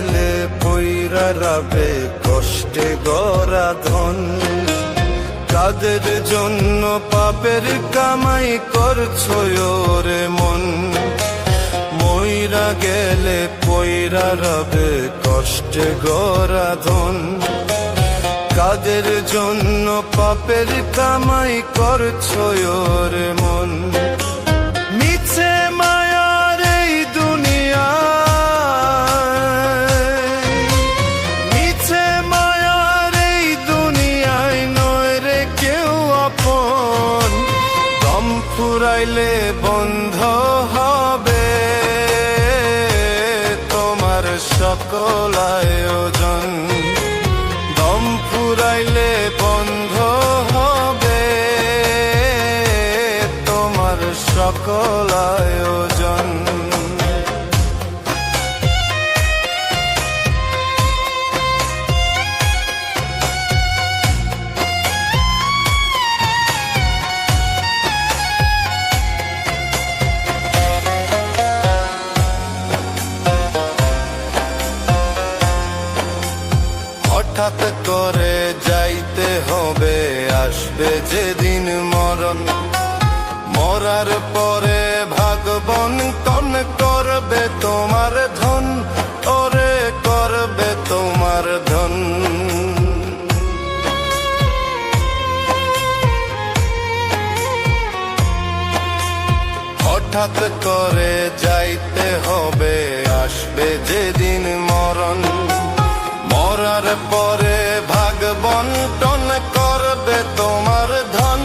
গেলে পইরা রাবে কষ্টে গড়া ধন। কাদের জন্য পাপের কামাই করছো রে মন, মইরা গেলে পইরা রবে কষ্টে গড়া ধন। কাদের জন্য পাপের কামাই করছো রে মন। মিছে মায়ার এই দুনিয়া, মিছে মায়ার এই দুনিয়ায় নয় রে কেউ আপন। দম ফুরাইলে বন্ধ হবে তোমার সকল আয়োজন। দম ফুরাইলে বন্ধ হবে তোমার সকল আয়োজন। হঠাৎ করে যাইতে হবে, আসবে যেদিন মরণ। মরার পরে ভাগ বন্টন করবে তোমার ধন, ওরে করবে তোমার ধন। হঠাৎ করে যাইতে হবে, আসবে যেদিন মরণ। মরার পরে ভাগ বন্টন করবে তোমার ধন,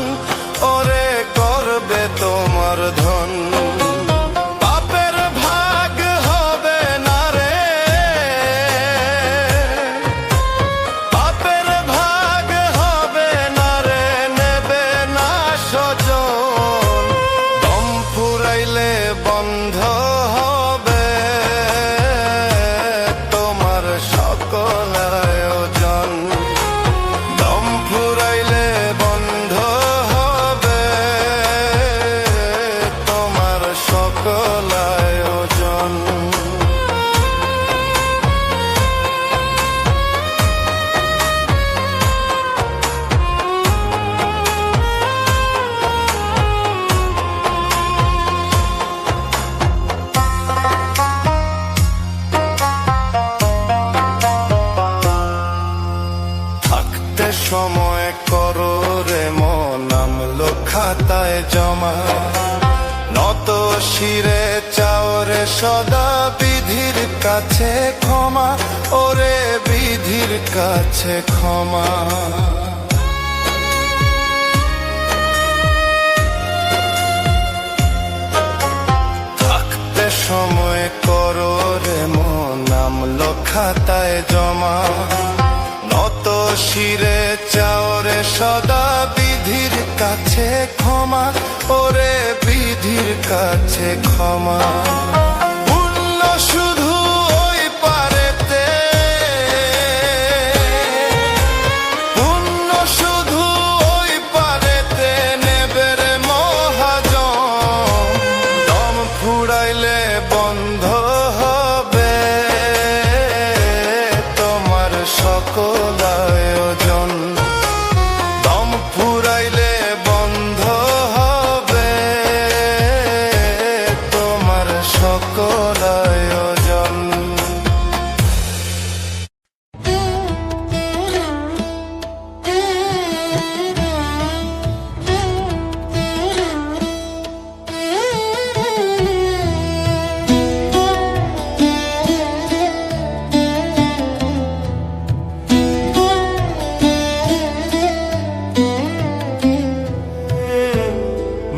ওরে করবে তোমার ধন। পাপের ভাগ হবে না রে, পাপের ভাগ হবে না রে, নেবে না স্বজন। দম ফুরাইলে বন্ধ হবে তোমার সকল আয়োজন। দম ফুরাইলে বন্ধ হবে তোমার সকল আয়োজন। থাকতে সময় করো রে মন, নামলো খাতায় জমা। নত শিরে চাও রে সদা বিধির কাছে ক্ষমা, ওরে বিধির কাছে ক্ষমা। থাকতে সময় করো রে মন, নামলো খাতায় জমা। নত শিরে চাও রে সদা বিধির কাছে ক্ষমা, ওরে বিধির কাছে ক্ষমা। পুণ্য শুধু ওই পারেতে, পুণ্য শুধু ওই পারেতে নেবে রে মহাজন। দম ফুরাইলে বন্ধ হবে তোমার সকল আয়োজন। দম ফুরাইলে বন্ধ হবে তোমার সকল আয়োজন।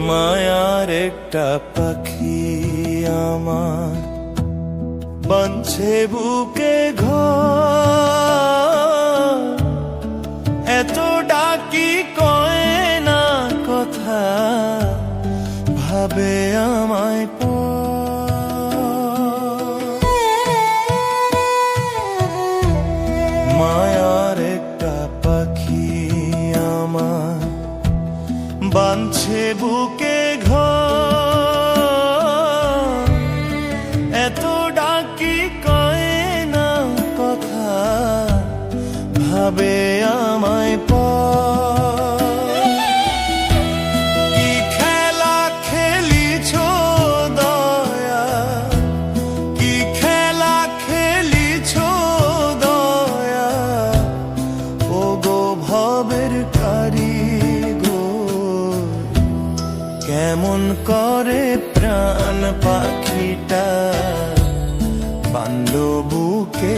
মায়ার একটা পাখি আমার বাঁধছে বুকে ঘর, এত ডাকি কয় না কথা, ভাবে আমায় মায়ার একটা পাখি আমার বাঁধছে বুকে ঘর, এত ডাকি কয় না ভাবে আমায় পায়। কি খেলা খেলিছ দয়া, কি খেলা খেলিছ দয়া, ও গো ভবের কারিগর। কেমন করে প্রাণ পাখিটা বান্ধ বুকে